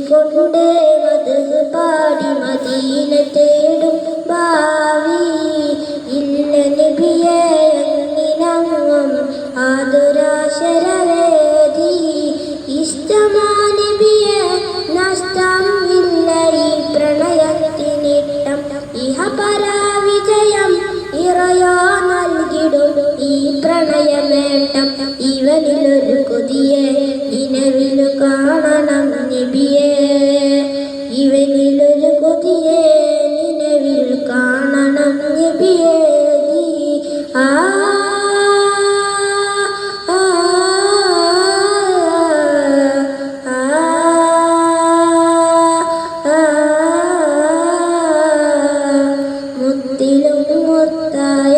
കൊണ്ട് മദ്ഹ് പാടി മദീന തേടും ഭാവി ഇല്ല നബിയേ അങ്ങിനങ്ങും ആതുരാശരവേദി ഇഷ്ടമാ നബിയേ നഷ്ടം ഇല്ല ഈ പ്രണയത്തിനിട്ടം ഇഹപരാവിജയം ഇറയോ നൽകിടും ഈ പ്രണയമേട്ടം ഇവനിലൊരു കൊതിയെ നിലവിലു കാണണം നബിയേ ഇവനിലൊരു കൊതിയെ നിലവിൽ കാണണം നബിയേ ആ മുത്തിലും മുത്തായ